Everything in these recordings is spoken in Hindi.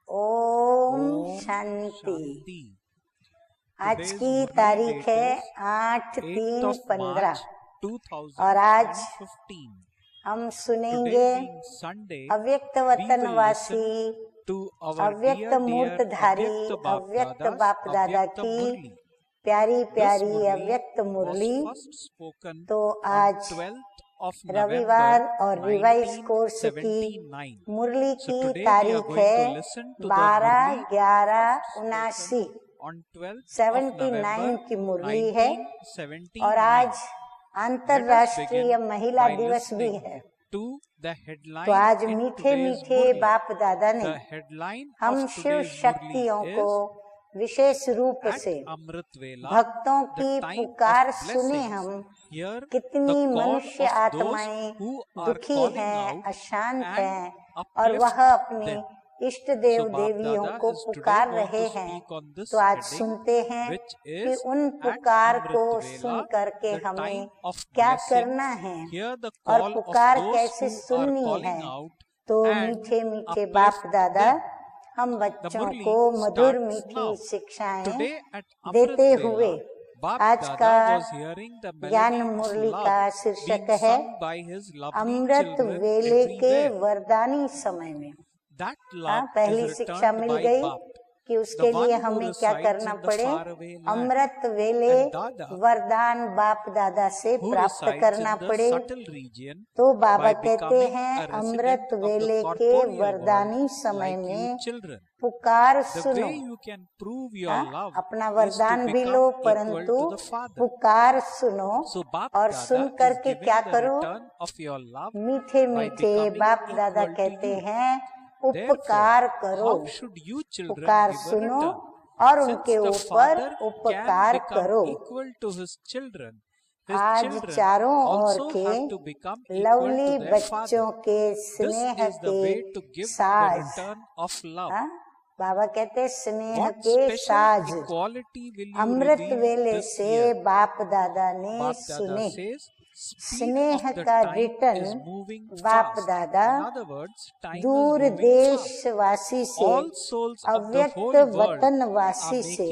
ओम शांति। आज की तारीख है 8/3/15 और आज हम सुनेंगे अव्यक्त वतनवासी, अव्यक्त मूर्तधारी, अव्यक्त बाप दादा की प्यारी प्यारी अव्यक्त मुरली। तो आज रविवार और रिवाइज कोर्स की मुरली की तारीख है 12/11/79 79 की मुरली है और आज अंतर्राष्ट्रीय महिला दिवस भी है। तो आज मीठे मीठे बाप दादा ने हम शिव शक्तियों को विशेष रूप से भक्तों की पुकार सुने। हम कितनी मनुष्य आत्माएं दुखी हैं, अशांत हैं और वह अपने इष्ट देव देवियों को पुकार रहे हैं। तो आज सुनते हैं कि उन पुकार को सुन करके हमें क्या करना है और पुकार कैसे सुननी है। तो मीठे मीठे बाप दादा हम बच्चों को मधुर मीठी शिक्षाएं देते हुए आज का ज्ञान मुरली का शीर्षक है अमृत वेले के वरदानी समय में। पहली शिक्षा मिल गई कि उसके लिए हमें क्या करना पड़े, अमृत वेले वरदान बाप दादा से प्राप्त करना पड़े। तो बाबा कहते हैं अमृत वेले के वरदानी समय में पुकार सुनो। अपना वरदान भी लो परंतु पुकार सुनो और सुन करके क्या करो, मीठे मीठे बाप दादा कहते हैं उपकार करो। पुकार सुनो और उनके ऊपर उपकार करो। आज चारों ओर के लवली बच्चों के स्नेह के साज, बाबा कहते स्नेह के साज अमृत वेले से बाप दादा ने सुने। स्नेह का रिटर्न बाप दादा दूर देशवासी से, अव्यक्त वतनवासी से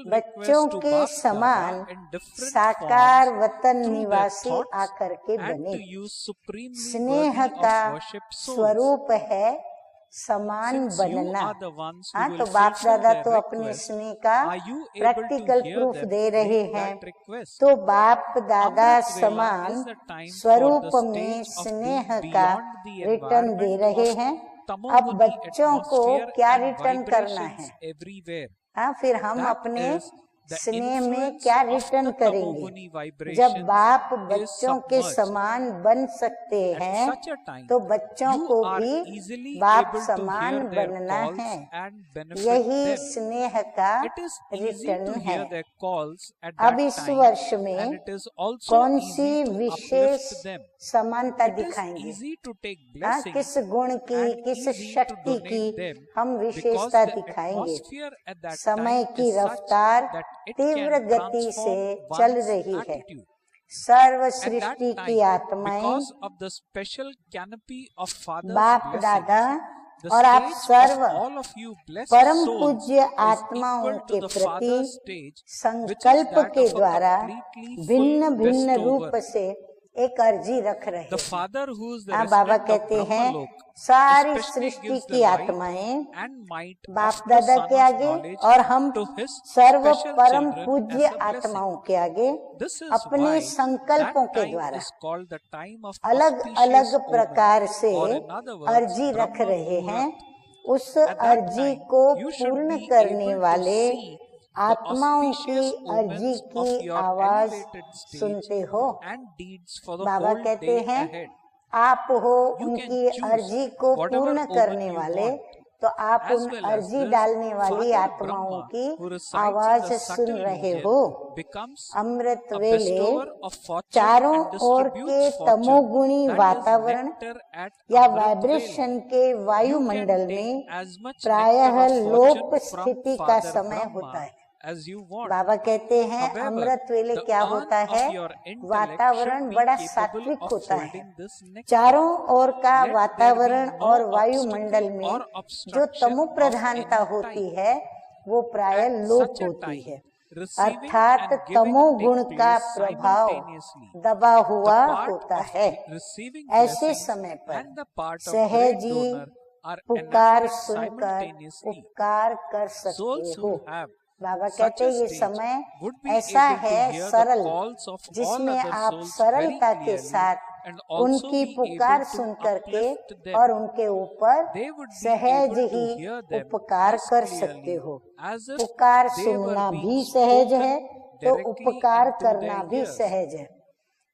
बच्चों के समान साकार वतन निवासी आकर के बने। स्नेह का स्वरूप है समान बनना। तो बाप दादा तो अपने स्नेह का प्रैक्टिकल प्रूफ दे रहे हैं। तो बाप दादा समान स्वरूप में स्नेह का रिटर्न दे रहे हैं। अब बच्चों को क्या रिटर्न करना है? फिर हम अपने स्नेह में क्या रिटर्न करेंगे? जब बाप बच्चों के समान बन सकते हैं तो बच्चों को भी बाप समान बनना है। यही स्नेह का रिटर्न है। अब इस वर्ष में कौन सी विशेष समानता दिखाएंगे? किस गुण की, किस शक्ति की हम विशेषता दिखाएंगे? समय की रफ्तार तीव्र गति से चल रही है। सर्व सृष्टि की आत्माएं बाप दादा और आप सर्व परम पूज्य आत्माओं के प्रति संकल्प के द्वारा भिन्न भिन्न रूप से एक अर्जी रख रहे हैं। बाबा कहते हैं सारी सृष्टि की आत्माएं बाप दादा के आगे और हम सर्व परम पूज्य आत्माओं के आगे अपने संकल्पों के द्वारा अलग अलग प्रकार से अर्जी रख रहे हैं। उस अर्जी को पूर्ण करने वाले आत्माओं की अर्जी की आवाज सुनते हो। बाबा कहते हैं आप हो उनकी अर्जी को पूर्ण करने वाले, तो आप उन अर्जी डालने वाली आत्माओं की आवाज सुन रहे हो। अमृत वेले चारों ओर के तमोगुणी वातावरण या वाइब्रेशन के वायुमंडल में प्रायः लोप स्थिति का समय होता है। as you want. बाबा कहते हैं However, अमृत वेले the क्या urn होता of है, your intellect वातावरण should be बड़ा capable सात्विक of होता है। holding this nectar. चारों ओर का Let there be वातावरण no और वायुमंडल obstacle में or जो obstruction तमो of प्रधानता any होती type. है वो प्राय At लोप such a होती time, है, receiving अर्थात and giving तमो take गुण का place प्रभाव simultaneously. दबा The हुआ part होता of है। receiving ऐसे blessings समय पर and the part of सहज great ही donor are पुकार enacted सुनकर simultaneously. उपकार कर सकते Souls हो। who have बाबा such कहते a हैं ये stage समय would be ऐसा able to है hear the सरल, calls of all जिसमें other आप souls very सरलता के clearly साथ and also उनकी be पुकार able to सुन करके uplift them. और उनके ऊपर They would be सहज able to he hear them उपकार as कर clearly सकते हो। as if पुकार they were सुनना being भी सहज spoken है तो directly उपकार into करना their भी ears. सहज है,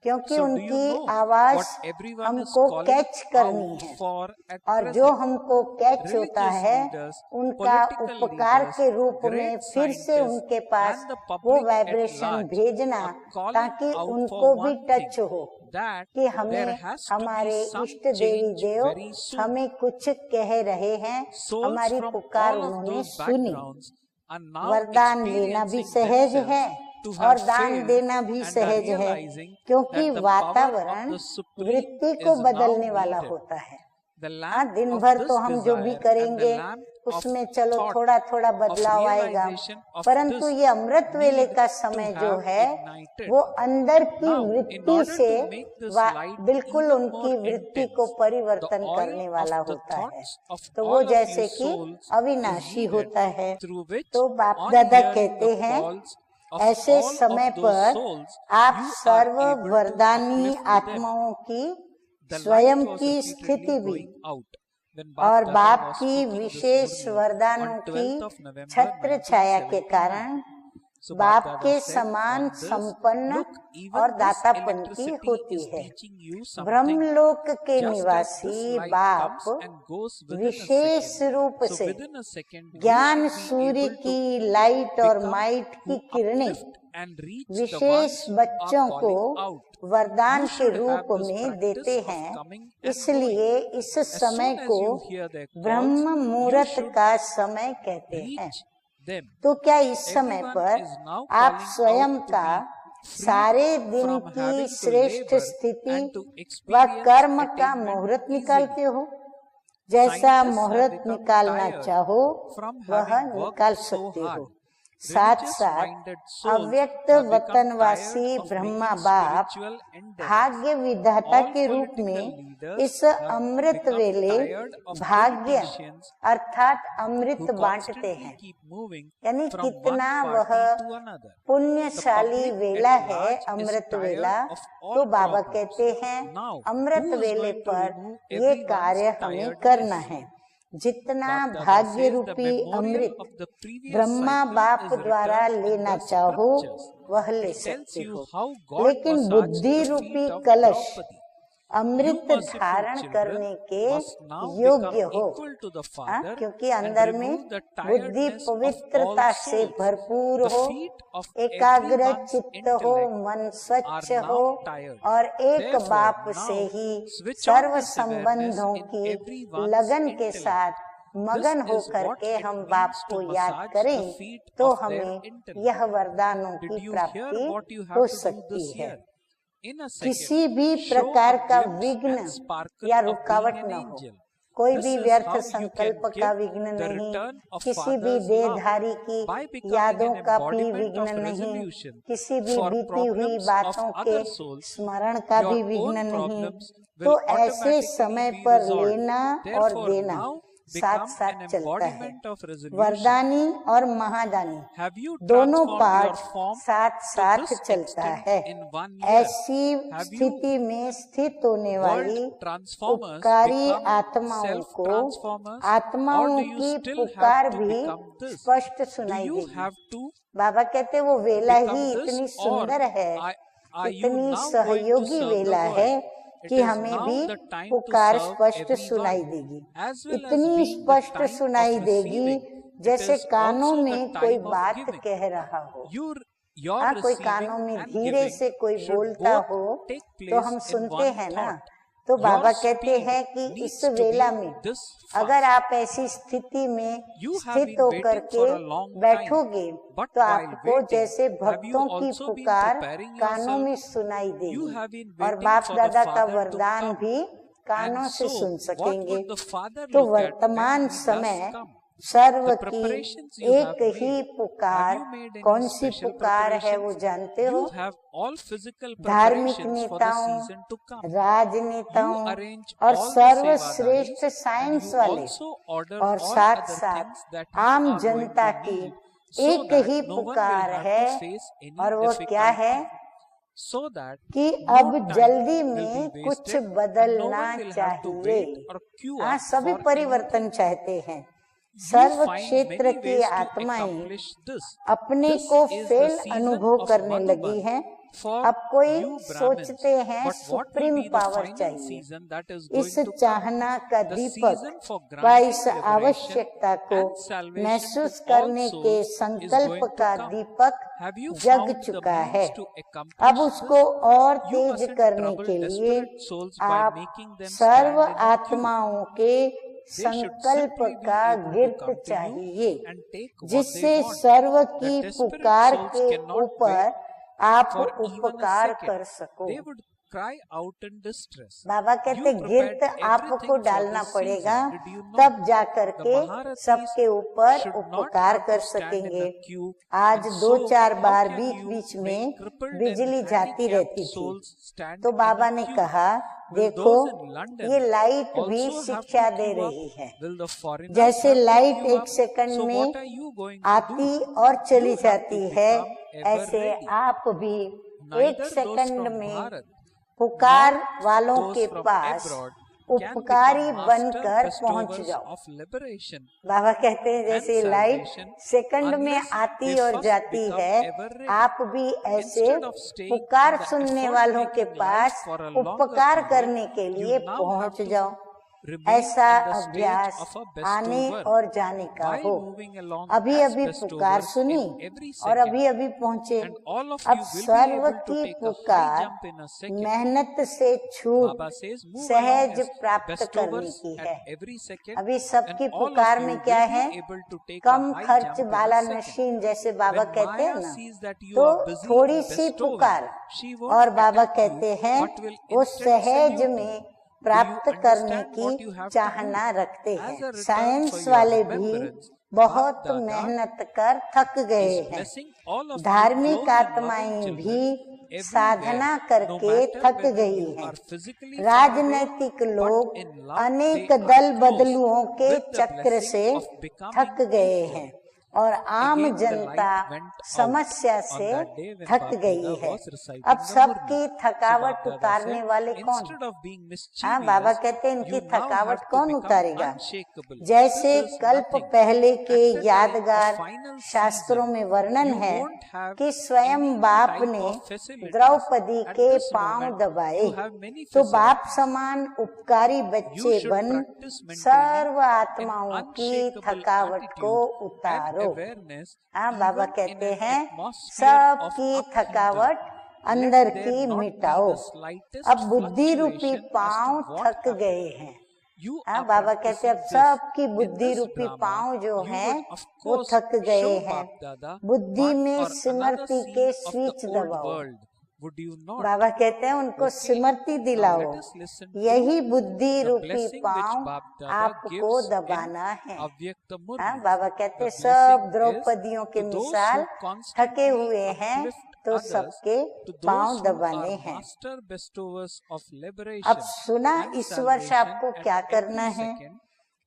क्योंकि So do you उनकी know आवाज what everyone is हमको calling कैच करनी out है, for at और present? जो हमको कैच होता Religious है leaders, उनका political उपकार leaders, के रूप में great फिर से scientists उनके पास and the वो public at वाइब्रेशन large भेजना are calling ताकि out उनको for भी one टच thing, हो that कि there हमें has to be हमारे some इष्ट देवी change देव very soon. हमें कुछ कह रहे हैं, Souls हमारी from पुकार all of उन्होंने those सुनी। backgrounds are now वरदान लेना भी experiencing सहज है themselves to और have दान failed देना भी and are सहज है, realizing क्योंकि that the power वातावरण of the Supreme वृत्ति को is बदलने now वाला needed. होता है। The हाँ, lamp दिन of भर this तो हम जो भी desire and the करेंगे lamp उसमें of चलो thought थोड़ा थोड़ा of बदलाव आएगा, realization of परंतु this ये अमृत वेले need का to समय जो have है ignited. वो अंदर की Now, in वृत्ति order से to make this light बिल्कुल even उनकी more वृत्ति intense, को the परिवर्तन oil करने वाला of the होता है। thoughts of तो all वो of जैसे you कि souls is अविनाशी needed, होता है। through which, तो बाप on दादा hearing कहते the हैं calls of ऐसे all समय of those पर souls, आप you are serve able to वरदानी uplift them. आत्माओं की The स्वयं light was की repeatedly स्थिति भी going out when और Bap बाप Dada was की speaking this wishes morning वरदानों on की 12th of November छत्र छाया के 1979. कारण So बाप Bap के Dada said समान on this, संपन्न look, even और this दातापन की electricity होती is है। teaching you something. ब्रह्मलोक के Just as this निवासी light बाप comes and goes within a विशेष second, रूप so से within a second you ज्ञान should be सूर्य able to की लाइट और become माइट की who किरणें uplift and reach the विशेष ones who बच्चों are को calling out. वरदान You के should रूप have this में practice देते of हैं, coming and इसलिए going. इस As समय soon as को you hear their calls, Brahma you मुहूर्त should का समय कहते हैं। reach them. तो क्या इस समय Everyone पर is now आप calling स्वयं out to का be free सारे दिन from की having to श्रेष्ठ labor स्थिति and to व experience कर्म का attainment मुहूर्त easily. निकालते हो? जैसा Scientists have मुहूर्त become निकालना tired चाहो from वह having निकाल worked so सकते hard. हो। साथ साथ Religious-minded souls अव्यक्त have become वतनवासी tired of Brahma making बाप spiritual endeavors. भाग्य विधाता All के रूप political में leaders इस have अमृत become वेले tired of भाग्य politicians अर्थात अमृत who बांटते constantly हैं। keep moving यानी from one कितना वह party to another. पुण्यशाली The public वेला at है large is अमृत tired वेला। of all तो बाबा problems. कहते हैं Now, अमृत who is वेले going to पर remove ये everyone's कार्य हमें tiredness? करना है। जितना Bap Dada भाग्य says the रूपी memorial Amrit of the previous Brahma cycle बाप is द्वारा written in लेना the चाहो scriptures. वह ले It tells सकते you हो, how God लेकिन massaged बुद्धि the रूपी feet of कलश Draupadi. अमृत You merciful धारण children करने के must now योग्य become हो। equal to the हाँ, Father क्योंकि and अंदर में remove the बुद्धि tiredness of पवित्रता all से souls. भरपूर The हो, feet of एकाग्र everyone's चित्त हो, intellect मन are स्वच्छ now हो tired. और एक Therefore, बाप now से ही switch on serve this awareness संबंधों in की everyone's लगन के intellect. साथ मगन This is होकर what के it हम means बाप to को याद massage करें the feet तो of their हमें intellect. यह वरदानों Did की you hear प्राप्ति what you हो have to do सकती this है। year? In a second, किसी भी show प्रकार a का glimpse विघ्न and sparkle या of being रुकावट an न हो, angel. कोई This भी is व्यर्थ how you संकल्प can का give विघ्न the नहीं, return of किसी भी Father's love देहधारी की by becoming यादों an का भी embodiment विघ्न of नहीं, resolution किसी भी for बीती हुई problems of बातों के other souls. स्मरण का Your भी own विघ्न नहीं। problems तो will ऐसे automatically समय be पर resolved. लेना और Therefore, देना now साथ become साथ an चलता है। embodiment of resolution. वरदानी और महादानी Have you दोनों transformed पाठ your form साथ to साथ this चलता extent है। in 1 year? ऐसी Have you स्थिति में स्थित होने वाली world transformers उपकारी become आत्माओं को self-transformers, or आत्माओं do you की still पुकार have to भी become this? स्पष्ट Do सुनाई you देगी। have to बाबा कहते वो वेला ही become इतनी this, or सुंदर है, are you इतनी now going to सहयोगी serve the वेला world? है It कि is हमें now भी the time to पुकार serve स्पष्ट सुनाई everyone, देगी, as well as इतनी being the स्पष्ट time सुनाई of देगी receiving. It जैसे is कानों also the में कोई time of बात giving. कह रहा हो। Your हाँ, कोई receiving कानों में and धीरे giving से कोई should बोलता both हो take तो place हम in सुनते one हैं ना, thought. तो बाबा Your कहते speed हैं कि needs इस to be वेला में this अगर fast. आप ऐसी स्थिति में You have स्थित been होकर waiting के for a long time, बैठोगे but तो while आपको waiting, जैसे have you भक्तों की also been पुकार preparing कानों yourself? में सुनाई You देगी have been और waiting बाप for the दादा का Father to वरदान come. भी कानों And से so, सुन what सकेंगे। would the Father तो look at when वर्तमान he does समय come? सर्व The की preparations you एक have ही made. पुकार Have you made any कौन सी special पुकार है वो preparations? जानते हो? You have all physical धार्मिक preparations for the नेताओं, season to come. You राजनेताओं arrange और all the सर्वश्रेष्ठ sevadaris, and साइंस you वाले also order और all साथ other साथ things that you आम are going जनता to की need, so एक that he no one will पुकार have है to face any और वो क्या है difficulty, so that कि no अब time जल्दी will में be कुछ wasted and no बदलना one will have to चाहिए। wait or queue हाँ, up सभी for परिवर्तन anything. चाहते हैं। You सर्व find क्षेत्र many की ways to आत्माएं accomplish this. अपने This को is the फेल season अनुभव of करने लगी Madhuban हैं। for अब कोई you Brahmins. सोचते हैं But what will supreme be the power final चाहिए। season that is इस going to come? चाहना का The दीपक season for व granting इस liberation आवश्यकता को and salvation महसूस to all करने souls के is संकल्प going to का come. Deepak Have you jug found the चुका है। means to अब accomplish उसको this? और You तेज mustn't करने trouble के लिए desperate souls by आप making them serve stand in a queue. आत्माओं के They should संकल्प simply be का able to गिरत come to you चाहिए and take what जिससे they want. सर्व The की desperate पुकार souls के cannot ऊपर wait आप for even a उपकार second. कर सको। They would cry out in distress. बाबा कहते You गिरत prepared आपको everything for डालना this पड़ेगा, season. Did you know? तब जाकर The के Maharathis सबके ऊपर should not उपकार have कर to stand in सकेंगे। a queue. आज And दो so, चार how bar can beach you beach make में crippled बिजली and जाती handicapped रहती थी। souls stand तो in बाबा a ने queue? कहा Will देखो those in London ये लाइट भी also have to शिक्षा दे queue up? रही है। Will the foreigners जैसे have to लाइट queue एक up? सेकंड So में what are you going to आती do? और चली You have जाती to है, become ever ऐसे ready. आप भी Neither एक those सेकंड from में Bharat पुकार nor वालों those के from पास abroad can उपकारी become master बनकर पहुंच bestowers जाओ। of liberation बाबा कहते हैं and जैसे लाइट salvation सेकंड में unless आती they और first जाती become है, ever ready. आप भी ऐसे Instead of staying पुकार in the सुनने effort वालों के making pass life for a longer उपकार period, करने के you लिए now have पहुंच to जाओ। remain ऐसा in the stage अभ्यास of a आने bestower और जाने का while हो। moving along अभी as अभी पुकार bestowers सुनी in every और second. अभी अभी पहुंचे। And all of अब you will be serve able to की take a high पुकार jump in a second. मेहनत से छूट Baba says, move along सहज as प्राप्त करने bestowers की at है। every second, अभी and सबकी all of पुकार you में will क्या be है? able to take come a high खर्च jump in वाला a second. नशीन, जैसे बाबा When कहते हैं Maya ना, sees that you तो are busy थोड़ी सी bestowing, पुकार she won't और बाबा attack you, कहते हैं but will वो instead सहज salute में you. प्राप्त Do you करने understand what you की have to चाहना do? रखते As a हैं। return साइंस for your वाले भी remembrance, बहुत Bap Dada मेहनत कर थक गए is हैं। blessing all of you धार्मिक close and loving आत्माएं children भी everywhere, साधना no करके matter थक whether गई you हैं। are physically far away, राजनैतिक but लोग in love अनेक they are दल close बदलुओं के with the चक्र blessing से of becoming थक गए equal. हैं और आम Again the Janata light went out समस्या on से that day when थक Bap गई Dada है। was reciting अब the सबकी Murli. So थकावट Bap Dada उतारने said, वाले कौन? instead of being हाँ, बाबा mischievous, कहते हैं इनकी you now थकावट have to कौन become उतारेगा? unshakable. जैसे This is कल्प nothing. पहले के At the time यादगार of final शास्त्रों season, में वर्णन you है won't have कि स्वयं any बाप type ने of facilities. द्रौपदी At के this पांव moment, दबाए, you have many तो बाप facilities. समान उपकारी बच्चे You should बन practice maintaining सर्व an आत्माओं की unshakable थकावट को attitude and उतारो। awareness हाँ, बाबा even in कहते an हैं atmosphere of सबकी upheaval. थकावट Let अंदर there की not be मिटाओ। the slightest अब बुद्धि रूपी fluctuation as पांव to what थक happened. गए हैं। You हाँ, are बाबा कहते हैं अब practicing this. सबकी In बुद्धि this रूपी drama, पांव जो you हैं would of वो course थक गए show हैं। Bap Dada बुद्धि one में or another स्मृति scene के of the स्विच old दबाओ। world. Would you not? बाबा कहते हैं उनको Okay. स्मृति Now दिलाओ। let us listen to यही बुद्धि the रूपी blessing which पांव Bap Dada आपको gives in दबाना है। Avyakta Murli. हाँ, बाबा कहते The हैं सब blessing द्रौपदियों is के to those मिसाल who थके constantly हुए हैं uplift तो others, सबके to पांव those who दबाने are हैं। master bestowers of अब liberation सुना and इस वर्ष salvation आपको at क्या करना every है? second,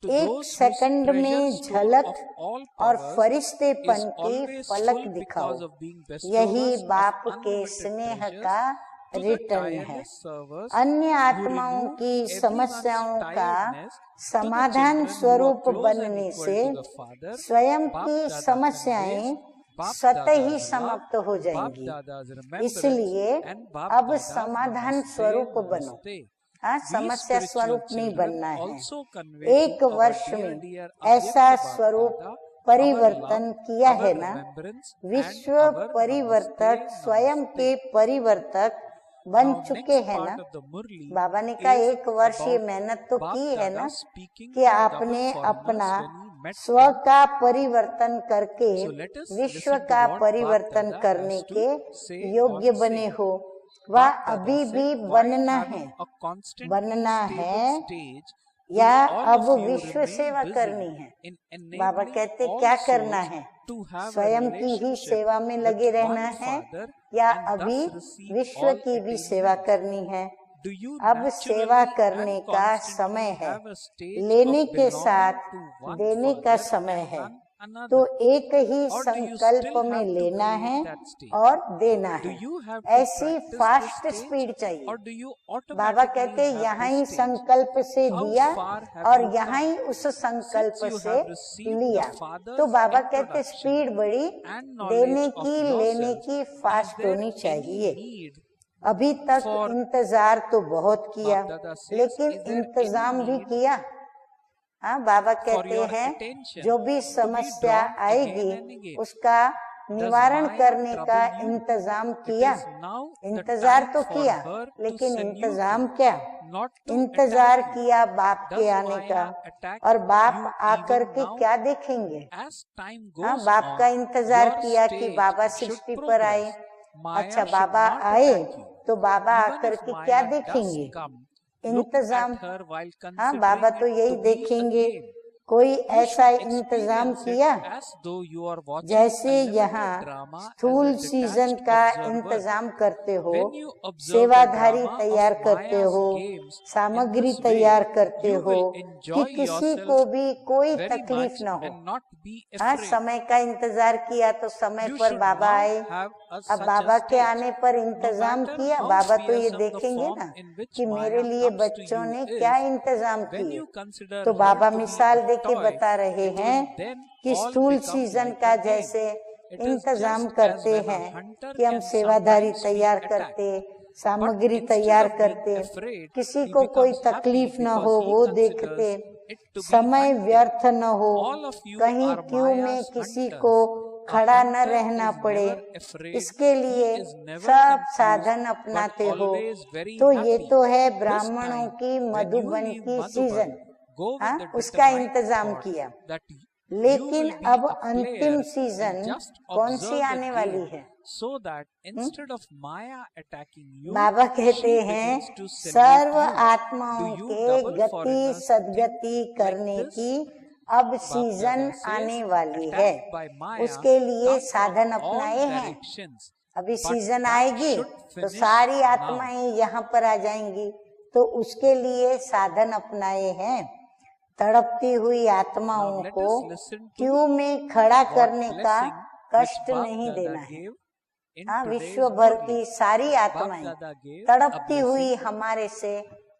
to एक those whose सेकंड में treasure store झलक of all और powers फरिश्तेपन is की always पलक full दिखाओ। because of being यही bestowers बाप of के unlimited स्नेह treasures का to the रिटर्न है। tireless servers अन्य who आत्माओं remove की everyone's समस्याओं का tiredness, to the समाधान children who are स्वरूप close and बनने equal से to the Father, स्वयं Bap की Dada समस्याएं conveys Bap स्वतः ही Dada's love, समाप्त हो Bap जाएंगी। Dada's remembrance, इसलिए and Bap अब Dada's समाधान Namaste, स्वरूप बनो। Namaste. हाँ, We समस्या spiritual स्वरूप नहीं children बनना है। also convey एक to our वर्ष dear, में dear ऐसा Avyakta Bap स्वरूप Dada परिवर्तन our किया love, है our ना। remembrance, विश्व and our परिवर्तक Namaste, स्वयं Namaste. के परिवर्तक बन Now, चुके next हैं part ना। of the Murli बाबा ने कहा is 1 वर्ष ये about मेहनत तो Bap की है Dada ना speaking कि to आपने double अपना foreigners when he met स्व them. का परिवर्तन करके So let us विश्व listen to का what परिवर्तन Bap Dada करने has to के say योग्य or बने say. हो। वह Bap Dada अभी said, भी while बनना है, having a constantly बनना stable है stage, या will all अब of you विश्व remain सेवा busy करनी है। in बाबा enabling कहते all क्या करना souls है, to have a स्वयं की ही relationship सेवा में लगे with रहना one है Father या and अभी thus receive विश्व all की भी सेवा attainments. करनी है। Do you अब सेवा naturally करने and का constantly समय है, have a stage लेने of के belonging साथ to one देने का Father समय and है। none तो another? एक ही Or do you संकल्प still में have to लेना है create that stage? और देना Do है। you have to ऐसी practice fast this speed stage? चाहिए। Or do you Baba automatically कहते have यहाँ ही this stage? संकल्प से How दिया far have और you यहाँ ही come? उस संकल्प Since you से have received लिया। the Father's तो बाबा कहते introduction स्पीड बड़ी, and देने knowledge of की लेने yourself, की is फास्ट there होनी any चाहिए। need अभी तक for इंतजार तो बहुत किया, Bap Dada says, लेकिन is there इंतजाम any भी need किया। हाँ, बाबा for कहते your हैं attention जो भी to be समस्या drawn again आएगी and again? उसका Does निवारण Maya करने का trouble you? इंतजाम It किया। is now the इंतजार time तो for किया, her to लेकिन salute इंतजाम you, क्या, not to इंतजार attack you. किया बाप के Does आने का। Maya attack और बाप you आकर even के now? क्या देखेंगे। As time हाँ, goes बाप का on, इंतजार your किया कि stage बाबा should सृष्टि पर आए। progress. Maya अच्छा, should बाबा not आए attack you. तो बाबा Even आकर if के क्या Maya does देखेंगे, come, look इंतजाम। at her while हाँ, बाबा considering तो it यही to be a देखेंगे। game. कोई You ऐसा should इंतजाम experience किया it as though you are watching जैसे a limited यहाँ drama as स्थूल a सीजन detached का observer. इंतजाम करते हो, When you observe the सेवाधारी drama तैयार of करते Maya's हो, games in सामग्री this way, तैयार करते you हो will कि enjoy किसी yourself को भी कोई very तकलीफ much न हो। and not be हाँ, afraid. समय का इंतजार किया तो समय You पर should बाबा now आए। have अब such a बाबा के stage. आने पर No इंतजाम matter किया, how बाबा तो ये fearsome the देखेंगे form ना in which कि मेरे Maya लिए comes to बच्चों you ने is, क्या इंतजाम when किए। you consider तो her बाबा to be मिसाल a दे के toy, बता रहे it हैं will then कि all स्थूल become सीजन like का a game. जैसे It is इंतजाम just as करते when a हैं hunter कि हम can सेवाधारी sometimes be तैयार attacked. करते, But सामग्री instead तैयार of being करते, afraid, किसी he को कोई becomes happy तकलीफ न हो because he वो considers देखते, it to be समय hunting. व्यर्थ न हो, All of you कहीं are क्यों में Maya's किसी hunters. को A खड़ा न hunter रहना is पड़े, never afraid. इसके He लिए is never सब confused, साधन but अपनाते हो। always very तो ये happy. तो है This ब्राह्मणों time, की when you मधुबन leave की Madhuban, सीजन, go with हाँ, the उसका determined इंतजाम thought किया। that you लेकिन will be अब a अंतिम player सीजन and just कौन सी observe the आने वाली game, है। so that instead of Maya attacking you, बाबा कहते she हैं begins to salute serve you. आत्माओं Do you के double गति foreigners think सदगति like करने this? की अब Bap सीजन Dada says, आने वाली है। attack by Maya उसके लिए come साधन from all अपनाए हैं। directions, अभी but सीजन that आएगी should तो finish सारी now. आत्माएं यहाँ पर आ जाएंगी, तो उसके लिए साधन अपनाए हैं। तड़पती हुई Now आत्माओं let को us listen to क्यों में खड़ा what करने का blessing which कष्ट Bap नहीं Dada देना है। gave in हाँ, today's विश्व भर Murli. की सारी Bap आत्माएं Dada gave a तड़पती हुई blessing हमारे से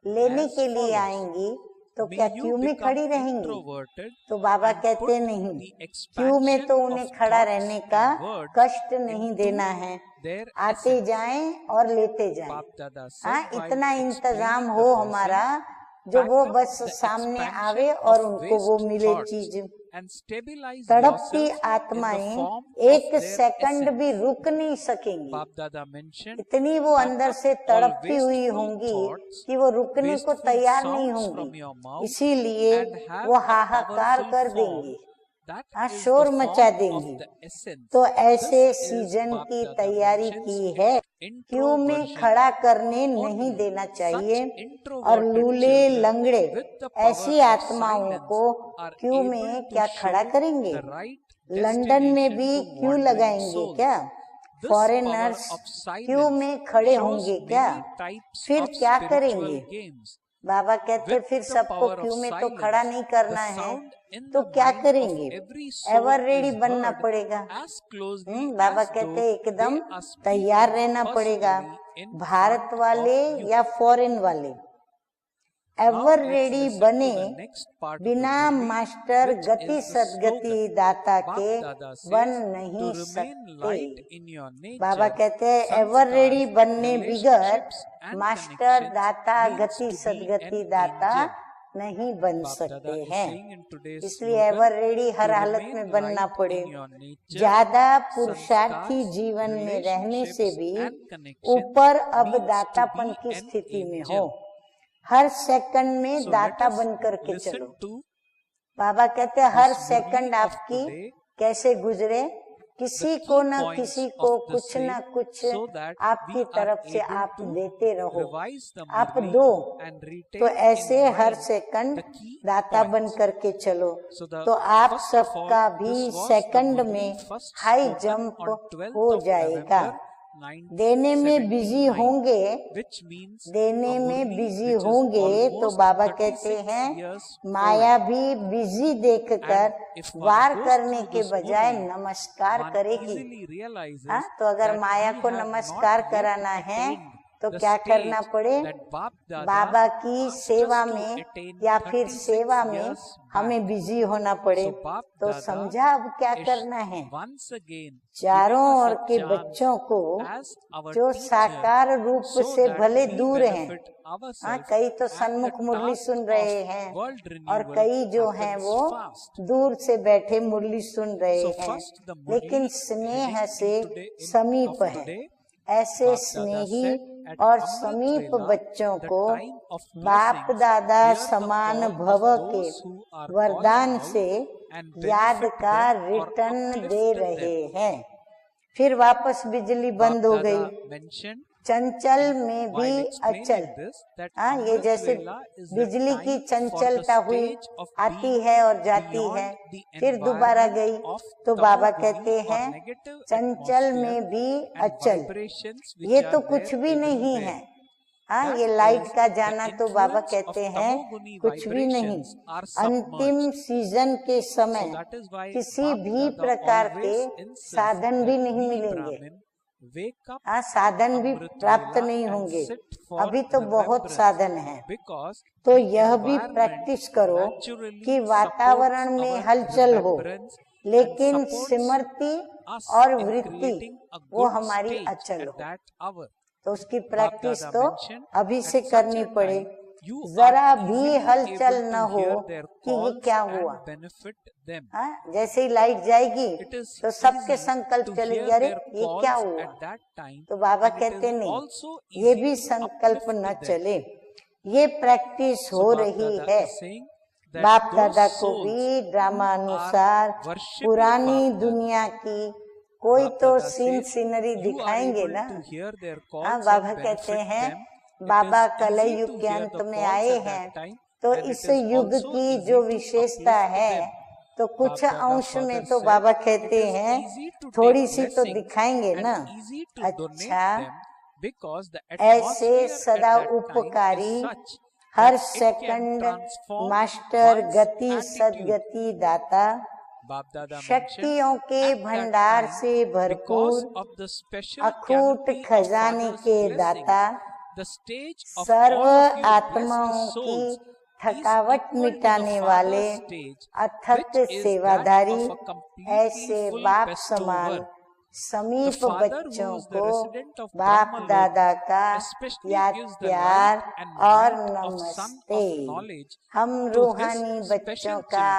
लेने as के लिए follows. आएंगी, तो May क्या you क्यों में become खड़ी रहेंगी। introverted तो बाबा and कहते put नहीं, the क्यों में expansion तो of उन्हें खड़ा thoughts रहने का and words कष्ट नहीं into देना है, their आते essence. जाएं और लेते जाएं। Bap Dada हाँ, said while इतना इंतजाम explaining हो the हमारा blessing, जो pack वो up बस the सामने expansion आवे of और उनको वो waste मिले thoughts चीज। and stabilize तड़पती yourself in the आत्माएं form एक of their सेकंड essence. भी रुक नहीं सकेंगी, Bap Dada mentioned, इतनी वो pack अंदर up से all तड़पती हुई wasteful होंगी thoughts, कि वो रुकने को wasteful तैयार नहीं sounds होंगी, from your mouth, इसीलिए and have वो a हाहाकार powerful कर form देंगी, that हाँ, is शोर the मचा form देंगी। of the essence. तो This ऐसे is सीजन Bap की Dada तैयारी mentions की है, क्यों में introversion. खड़ा करने नहीं Only देना such चाहिए। और introverted लूले children लंगड़े with the ऐसी power of आत्माओं silence को are क्यों able में to क्या खड़ा show करेंगे। the right लंदन में destination भी to क्यों wandering लगाएंगे souls. क्या, This power फॉरेनर्स of क्यों silence में खड़े shows होंगे क्या, many types फिर of क्या spiritual करेंगे। games. बाबा कहते With फिर the सबको power of क्यों में तो silence, खड़ा नहीं the करना है, sound in तो the क्या mind of करेंगे, every soul ever ready is बनना heard पड़ेगा। as closely बाबा as कहते though एकदम they are तैयार speaking रहना पड़ेगा, personally in भारत front वाले of you. या फॉरेन वाले। Now ever let's ready listen to बने the next part of the बिना Murli, मास्टर which गति is the सदगति slogan. दाता Bap के Dada बन says, नहीं to remain light सकते। in your बाबा nature, कहते हैं एवर रेडी sanskars, बनने बिगर relationships and मास्टर connections दाता needs गति to be सदगति an दाता angel. नहीं बन सकते हैं। इसलिए एवर रेडी हर हालत में बनना पड़े। ज्यादा पुरुषार्थी जीवन में रहने से भी ऊपर अब दातापन की स्थिति में हो। हर सेकंड में दाता बन करके चलो। बाबा कहते हैं हर सेकंड आपकी कैसे गुजरे, किसी को न किसी को कुछ न कुछ आपकी तरफ से आप देते रहो। आप दो तो ऐसे हर सेकंड दाता बन करके चलो, तो आप सबका भी सेकंड में हाई जंप हो जाएगा। देने में बिजी होंगे, देने में बिजी होंगे तो बाबा कहते हैं माया भी बिजी देखकर वार करने के बजाय नमस्कार करेगी। हाँ, तो अगर माया को नमस्कार कराना है तो क्या करना पड़े, बाबा की सेवा में या फिर सेवा में हमें बिजी होना पड़े। तो समझा अब क्या करना है। चारों ओर के बच्चों को जो साकार रूप से भले दूर हैं, हाँ, कई तो सन्मुख मुरली सुन रहे हैं और कई जो हैं वो दूर से बैठे मुरली सुन रहे हैं, लेकिन स्नेह से समीप है। ऐसे स्नेही और समीप बच्चों को बाप दादा समान भव के वरदान से याद का रिटर्न दे रहे हैं। फिर वापस बिजली बंद हो गई। चंचल में भी अचल, हाँ, ये जैसे बिजली की चंचलता हुई, आती है और जाती है, फिर दोबारा गई। तो बाबा कहते हैं चंचल में भी अचल, ये तो कुछ भी नहीं है। हाँ, ये लाइट का जाना तो बाबा कहते हैं कुछ भी नहीं। अंतिम सीजन के समय किसी भी प्रकार के साधन भी नहीं मिलेंगे। हाँ, साधन भी प्राप्त नहीं होंगे। अभी तो बहुत साधन है। तो यह भी प्रैक्टिस करो कि वातावरण में हलचल हो, लेकिन स्मृति और वृत्ति वो हमारी अचल हो। तो उसकी प्रैक्टिस तो अभी से करनी पड़े। जरा भी हलचल न हो कि ये क्या हुआ। हाँ, जैसे ही लाइट जाएगी तो सबके संकल्प चलेंगे, अरे ये क्या हुआ। तो बाबा कहते नहीं, ये भी संकल्प न चले। ये प्रैक्टिस हो रही है। बाप दादा को भी ड्रामा अनुसार पुरानी दुनिया की कोई तो सीनरी दिखाएंगे ना। हाँ, बाबा कहते हैं बाबा कलयुग युग के अंत में आए हैं, तो इस युग की जो विशेषता है तो कुछ अंश में तो बाबा कहते हैं थोड़ी सी तो दिखाएंगे ना। अच्छा, ऐसे सदा उपकारी हर सेकंड मास्टर गति सदगति दाता, शक्तियों के भंडार से भरपूर अखूट खजाने के दाता, सर्व आत्माओं की थकावट मिटाने वाले अथक सेवादारी, ऐसे बाप समान समीप बच्चों को बाप दादा का याद प्यार और नमस्ते। हम रूहानी बच्चों का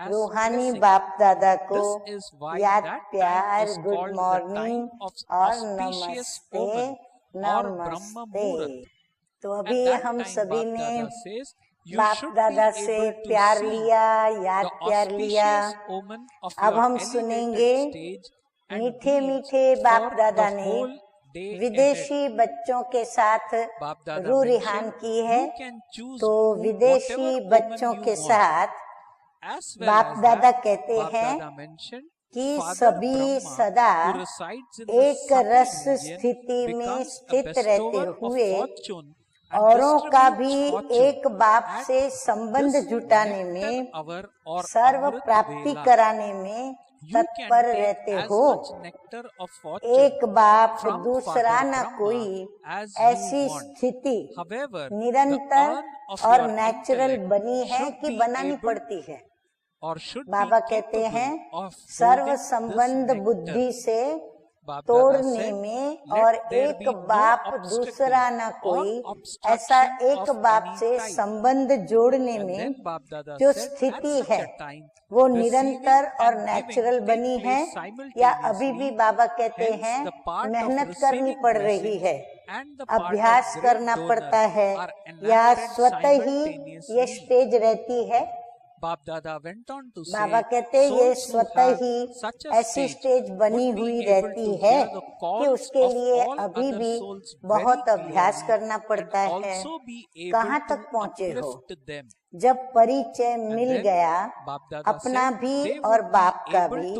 रूहानी बाप दादा को याद प्यार, गुड मॉर्निंग और नमस्ते नमस्ते। तो अभी हम सभी ने बाप दादा से प्यार लिया, याद प्यार लिया। अब हम सुनेंगे मीठे मीठे बाप दादा ने विदेशी बच्चों के साथ रूह रिहान की है। तो विदेशी बच्चों के साथ बाप दादा कहते हैं कि सभी सदा एक रस स्थिति में स्थित रहते हुए औरों का भी एक बाप से संबंध जुटाने में, सर्व प्राप्ति कराने में तत्पर रहते हो। एक बाप दूसरा न कोई, ऐसी स्थिति निरंतर और नेचुरल बनी है कि बनानी पड़ती है। बाबा कहते हैं सर्व संबंध बुद्धि से तोड़ने में, और एक बाप दूसरा न कोई, ऐसा एक बाप से संबंध जोड़ने में जो स्थिति है वो निरंतर और नेचुरल बनी है, या अभी भी बाबा कहते हैं मेहनत करनी पड़ रही है, अभ्यास करना पड़ता है, या स्वतः ही ये स्टेज रहती है? बाबा कहते ये स्वतः ही ऐसी स्टेज बनी हुई रहती है कि उसके लिए अभी भी बहुत अभ्यास करना पड़ता है। कहाँ तक पहुँचे हो? जब परिचय मिल गया अपना भी और बाप का भी,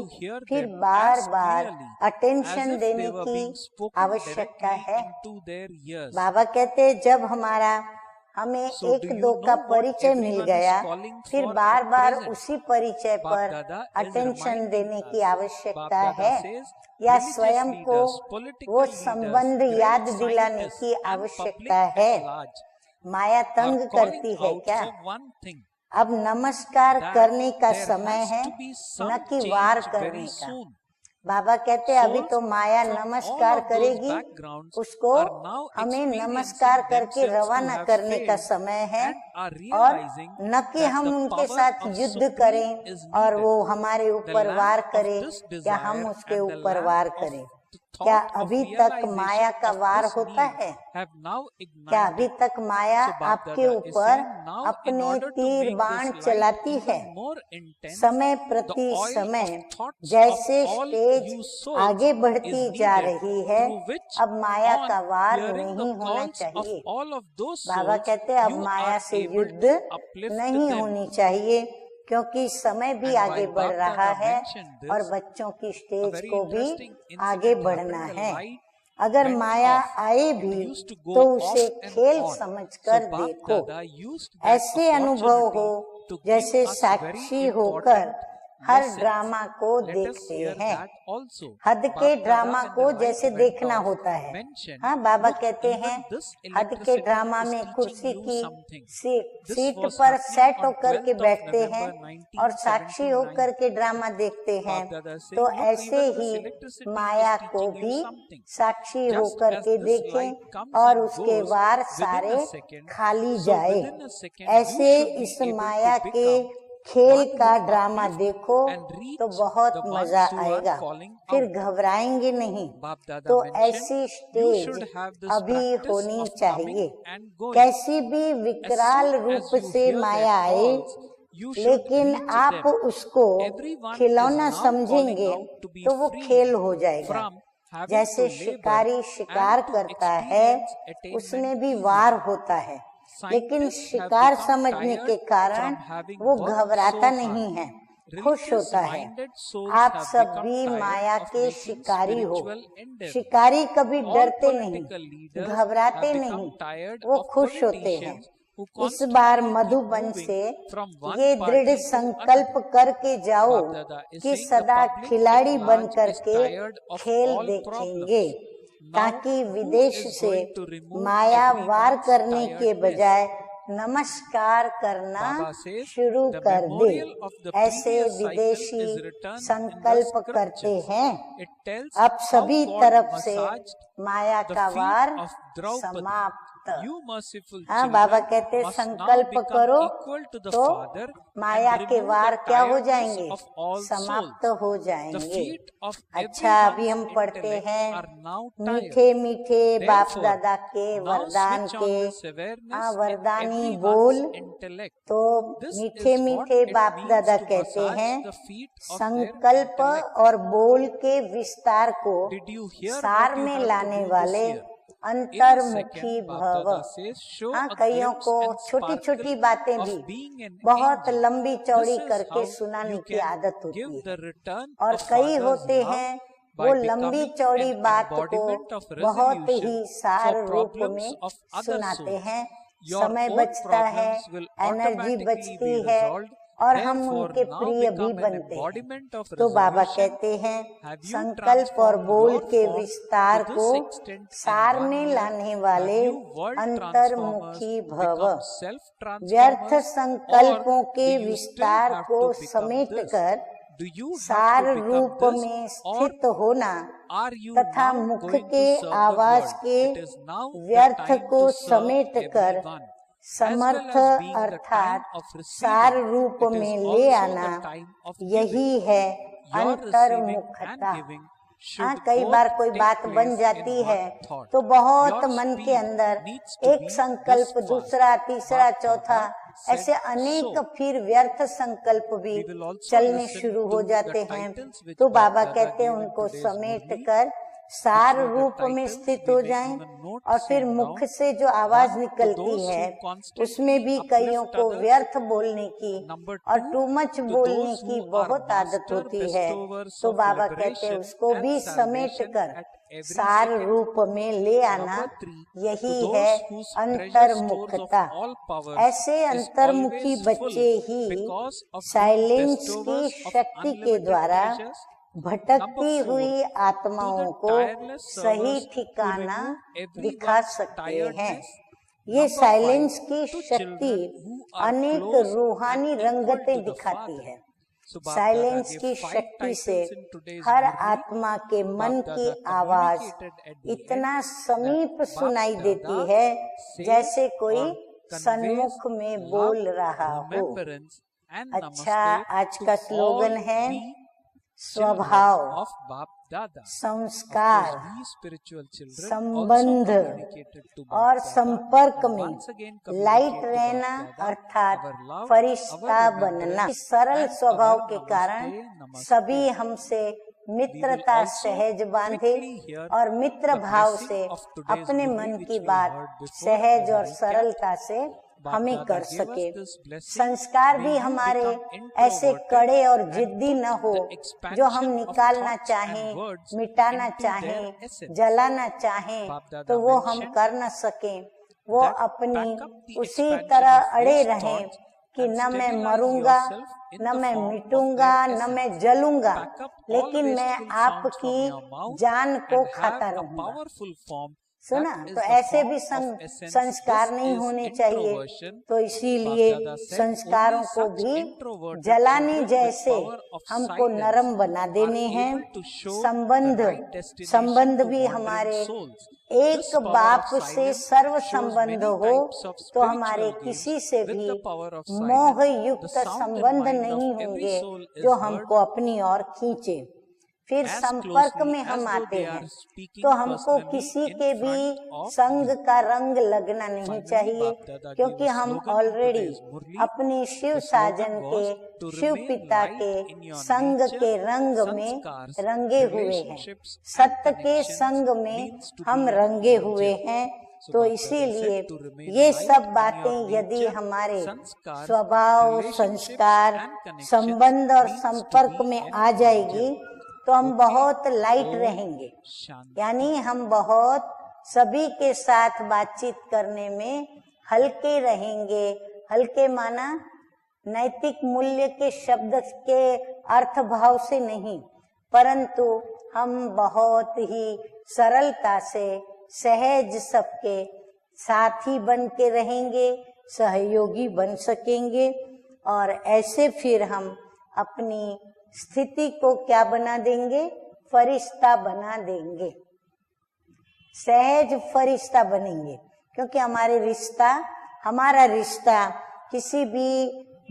फिर बार बार अटेंशन देने की आवश्यकता है। बाबा कहते जब हमें एक दो का परिचय मिल गया, फिर बार बार उसी परिचय पर अटेंशन देने की आवश्यकता है, या स्वयं को वो संबंध याद दिलाने की आवश्यकता है। माया तंग करती है क्या? अब नमस्कार करने का समय है, न कि वार करने का। बाबा कहते हैं अभी तो माया नमस्कार करेगी, उसको हमें नमस्कार करके रवाना करने का समय है, और न कि हम उनके साथ युद्ध करें और वो हमारे ऊपर वार करे या हम उसके ऊपर वार करें। क्या अभी तक माया का वार होता है? क्या अभी तक माया आपके ऊपर अपने तीर बाण चलाती है? समय प्रति समय जैसे स्टेज आगे बढ़ती जा रही है, अब माया का वार नहीं होना चाहिए। बाबा कहते हैं अब माया से युद्ध नहीं होनी चाहिए, क्योंकि समय भी आगे बढ़ रहा है और बच्चों की स्टेज को भी आगे बढ़ना है। अगर माया आए भी तो उसे खेल समझकर देखो। ऐसे अनुभव हो जैसे साक्षी होकर हर ड्रामा को देखते हैं। हद के ड्रामा को जैसे देखना होता है। हाँ, बाबा कहते हैं हद के ड्रामा में कुर्सी की सीट पर सेट होकर के बैठते हैं और साक्षी होकर के ड्रामा देखते हैं। तो ऐसे ही माया को भी साक्षी होकर के देखें और उसके वार सारे खाली जाए। ऐसे इस माया के खेल का ड्रामा देखो तो बहुत मजा आएगा, फिर घबराएंगे नहीं। तो ऐसी स्टेज अभी होनी चाहिए। कैसी भी विकराल रूप से माया आए, लेकिन आप उसको खिलौना समझेंगे तो वो खेल हो जाएगा। जैसे शिकारी शिकार करता है, उसमें भी वार होता है, लेकिन शिकार समझने के कारण वो घबराता नहीं है, खुश होता है। आप सब भी माया के शिकारी हो। शिकारी कभी डरते नहीं, घबराते नहीं, वो खुश होते हैं। इस बार मधुबन से ये दृढ़ संकल्प करके जाओ कि सदा खिलाड़ी बन करके खेल देखेंगे, ताकि विदेश से माया वार करने के बजाय नमस्कार करना शुरू कर दे। ऐसे विदेशी संकल्प करते हैं। अब सभी तरफ से माया का वार समाप्त। हाँ, बाबा कहते संकल्प करो तो माया के वार क्या हो जाएंगे? समाप्त हो जाएंगे। अच्छा, अभी हम पढ़ते हैं मीठे मीठे बाप दादा के वरदान के। हाँ, वरदानी बोल। तो मीठे मीठे बाप दादा कहते हैं संकल्प और बोल के विस्तार को सार में लाने वाले अंतर्मुखी भव। हाँ, कईयों को छोटी छोटी बातें भी बहुत लंबी चौड़ी करके सुनाने की आदत होती है, और कई होते हैं वो लंबी चौड़ी बात को बहुत ही सार रूप में सुनाते हैं। समय बचता है, एनर्जी बचती है, और हम उनके प्रिय भी बनते हैं। तो बाबा कहते हैं संकल्प और बोल के विस्तार को सार में लाने वाले अंतर्मुखी भव। व्यर्थ संकल्पों के विस्तार को समेटकर सार रूप में स्थित होना तथा मुख के आवाज के व्यर्थ को समेट कर समर्थ अर्थात सार रूप में ले आना, यही है अंतर्मुखता। हाँ, कई बार कोई बात बन जाती है तो बहुत मन के अंदर एक संकल्प, दूसरा, तीसरा, चौथा, ऐसे अनेक फिर व्यर्थ संकल्प भी चलने शुरू हो जाते हैं। तो बाबा कहते हैं उनको समेट कर सार रूप में स्थित हो जाएं, और फिर मुख से जो आवाज निकलती है उसमें भी कईयों को व्यर्थ बोलने की और टू मच बोलने की बहुत आदत होती है। तो बाबा कहते हैं उसको भी समेट कर सार रूप में ले आना, यही है अंतर्मुखता। ऐसे अंतर्मुखी बच्चे ही साइलेंस की शक्ति के द्वारा भटकती हुई आत्माओं को सही ठिकाना दिखा सकते हैं। ये साइलेंस की शक्ति अनेक रूहानी रंगतें दिखाती है। साइलेंस की शक्ति से हर आत्मा के मन की आवाज इतना समीप सुनाई देती है जैसे कोई सन्मुख में बोल रहा हो। अच्छा, आज का स्लोगन है स्वभाव, संस्कार, संबंध और संपर्क में लाइट रहना अर्थात फरिश्ता बनना। इस सरल स्वभाव के कारण सभी हमसे मित्रता सहज बांधे और मित्र भाव से अपने मन की बात सहज और सरलता से हमें कर सके। संस्कार भी हमारे ऐसे कड़े और जिद्दी न हो जो हम निकालना चाहें, मिटाना चाहें, जलाना चाहें तो वो हम कर न सकें। वो अपनी उसी तरह अड़े रहें कि न मैं मरूंगा, न मैं मिटूंगा, न मैं जलूंगा, लेकिन मैं आपकी जान को खाता रहूंगा। सुना? तो ऐसे भी संस्कार नहीं होने चाहिए। तो इसीलिए संस्कारों को भी जलाने जैसे हमको नरम बना देने हैं। संबंध भी हमारे एक बाप से सर्व संबंध हो तो हमारे किसी से भी मोह युक्त संबंध नहीं होंगे जो हमको अपनी ओर खींचे। फिर संपर्क में हम आते हैं तो हमको किसी के भी संग का रंग लगना नहीं चाहिए, क्योंकि हम ऑलरेडी अपने शिव साजन के, शिव पिता के संग के रंग में रंगे हुए हैं। सत्य के संग में हम रंगे हुए हैं। तो इसीलिए ये सब बातें यदि हमारे स्वभाव, संस्कार, संबंध और संपर्क में आ जाएगी तो हम बहुत लाइट रहेंगे, यानी हम बहुत सभी के साथ बातचीत करने में हल्के रहेंगे। हल्के माना नैतिक मूल्य के शब्द के अर्थ भाव से नहीं, परंतु हम बहुत ही सरलता से सहज सबके साथी बन के रहेंगे, सहयोगी बन सकेंगे। और ऐसे फिर हम अपनी स्थिति को क्या बना देंगे? फरिश्ता बना देंगे, सहज फरिश्ता बनेंगे। क्योंकि हमारा रिश्ता किसी भी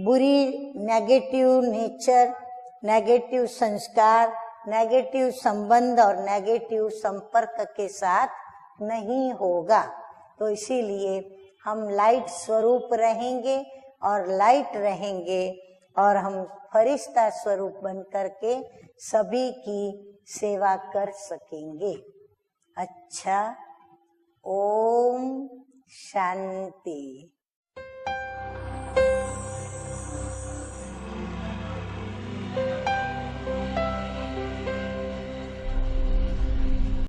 बुरी नेगेटिव नेचर, नेगेटिव संस्कार, नेगेटिव संबंध और नेगेटिव संपर्क के साथ नहीं होगा। तो इसीलिए हम लाइट स्वरूप रहेंगे और लाइट रहेंगे और हम फरिश्ता स्वरूप बन करके सभी की सेवा कर सकेंगे। अच्छा, ओम शांति।